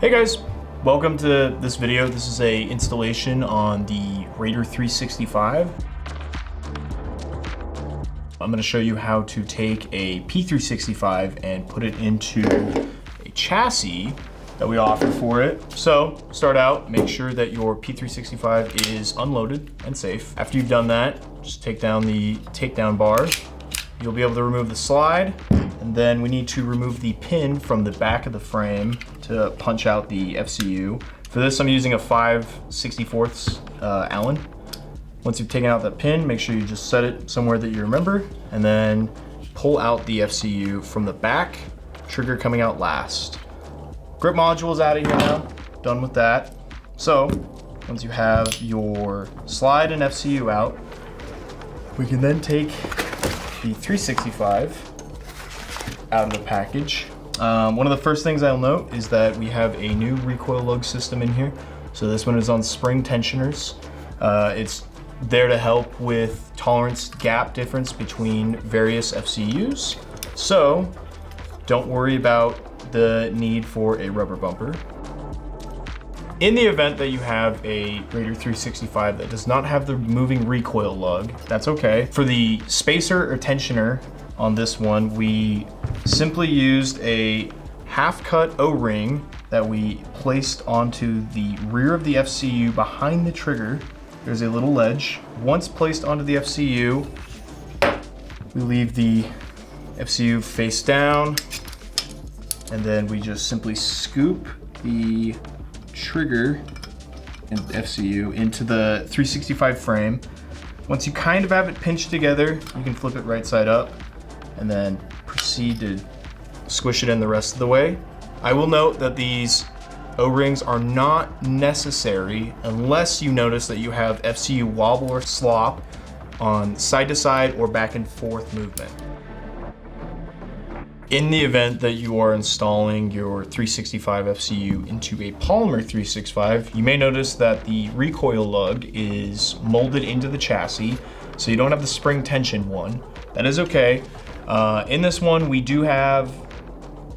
Hey guys, welcome to this video. This is a installation on the RAIDER 365. I'm going to show you how to take a P365 and put it into a chassis that we offer for it. So start out, make sure that your P365 is unloaded and safe. After you've done that, just take down the takedown bar. You'll be able to remove the slide, and then we need to remove the pin from the back of the frame to punch out the FCU. For this, I'm using a 5/64 Allen. Once you've taken out that pin, make sure you just set it somewhere that you remember, and then pull out the FCU from the back, trigger coming out last. Grip module is out of here now, done with that. So, once you have your slide and FCU out, we can then take the 365 out of the package. One of the first things I'll note is that we have a new recoil lug system in here. So this one is on spring tensioners. It's there to help with tolerance gap difference between various FCUs. So don't worry about the need for a rubber bumper. In the event that you have a RAIDER 365 that does not have the moving recoil lug, that's okay. For the spacer or tensioner on this one, we simply used a half-cut O-ring that we placed onto the rear of the FCU behind the trigger. There's a little ledge. Once placed onto the FCU, we leave the FCU face down, and then we just simply scoop the trigger and FCU into the 365 frame. Once you kind of have it pinched together, you can flip it right side up and then proceed to squish it in the rest of the way. I will note that these O-rings are not necessary unless you notice that you have FCU wobble or slop on side to side or back and forth movement. In the event that you are installing your 365 FCU into a polymer 365, you may notice that the recoil lug is molded into the chassis, so you don't have the spring tension one. That is okay. In this one, we do have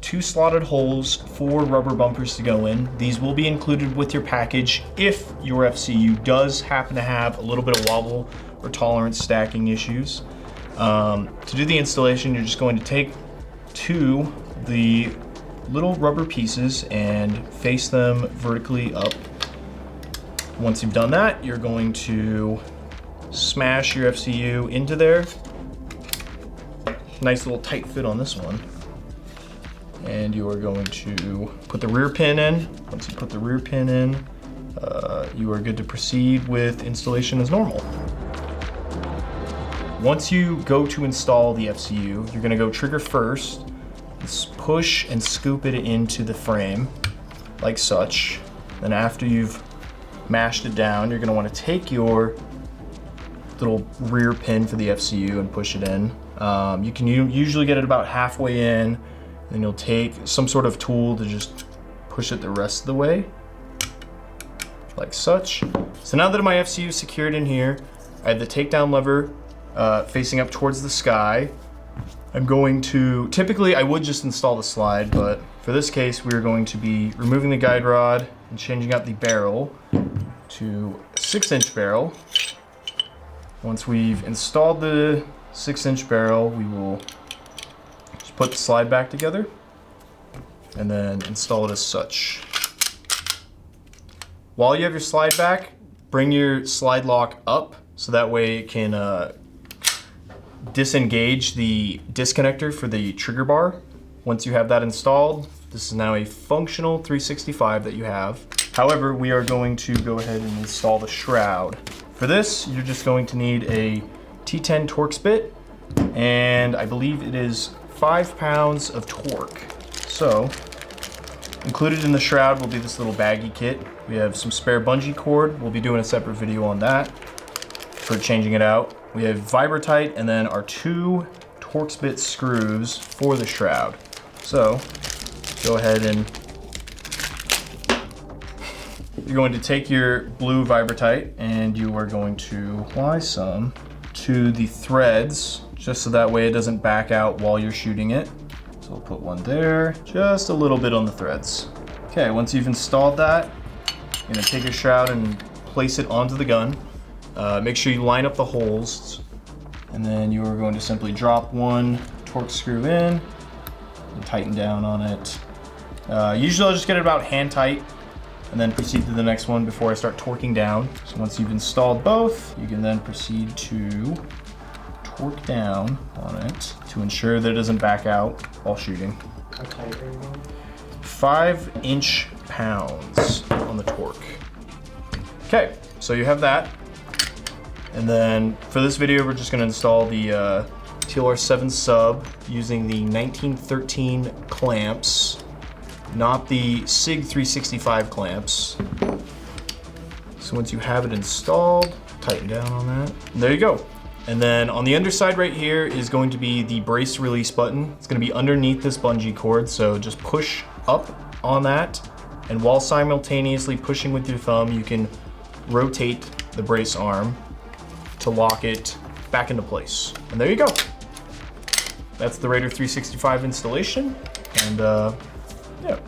2 slotted holes for rubber bumpers to go in. These will be included with your package if your FCU does happen to have a little bit of wobble or tolerance stacking issues. To do the installation, you're just going to take 2 the little rubber pieces and face them vertically up. Once you've done that, you're going to smash your FCU into there. Nice little tight fit on this one. And you are going to put the rear pin in. Once you put the rear pin in, you are good to proceed with installation as normal. Once you go to install the FCU, you're gonna go trigger first, push and scoop it into the frame, like such. Then after you've mashed it down, you're gonna wanna take your little rear pin for the FCU and push it in. You can usually get it about halfway in, then you'll take some sort of tool to just push it the rest of the way, like such. So now that my FCU is secured in here, I have the takedown lever facing up towards the sky. I'm going to, typically I would just install the slide, but for this case we're going to be removing the guide rod and changing out the barrel to a 6-inch barrel. Once we've installed the 6-inch barrel, we will just put the slide back together and then install it as such. While you have your slide back, bring your slide lock up so that way it can disengage the disconnector for the trigger bar. Once you have that installed, this is now a functional 365 that you have. However, we are going to go ahead and install the shroud. For this, you're just going to need a T10 Torx bit, and I believe it is 5 pounds of torque. So, included in the shroud will be this little baggy kit. We have some spare bungee cord. We'll be doing a separate video on that for changing it out. We have Vibratight and then our 2 Torx bit screws for the shroud. So, go ahead and you're going to take your blue Vibratight and you are going to apply some to the threads, just so that way it doesn't back out while you're shooting it. So we'll put one there, just a little bit on the threads. Okay, once you've installed that, you're gonna take your shroud and place it onto the gun. Make sure you line up the holes, and then you are going to simply drop one torque screw in and tighten down on it. Usually I'll just get it about hand tight and then proceed to the next one before I start torquing down. So once you've installed both, you can then proceed to torque down on it to ensure that it doesn't back out while shooting. How tight are you going? 5 inch-pounds on the torque. Okay, so you have that. And then for this video, we're just gonna install the TLR7 sub using the 1913 clamps, not the SIG 365 clamps. So once you have it installed, tighten down on that. And there you go. And then on the underside right here is going to be the brace release button. It's gonna be underneath this bungee cord, so just push up on that. And while simultaneously pushing with your thumb, you can rotate the brace arm to lock it back into place. And there you go. That's the RAIDER 365 installation. And yeah.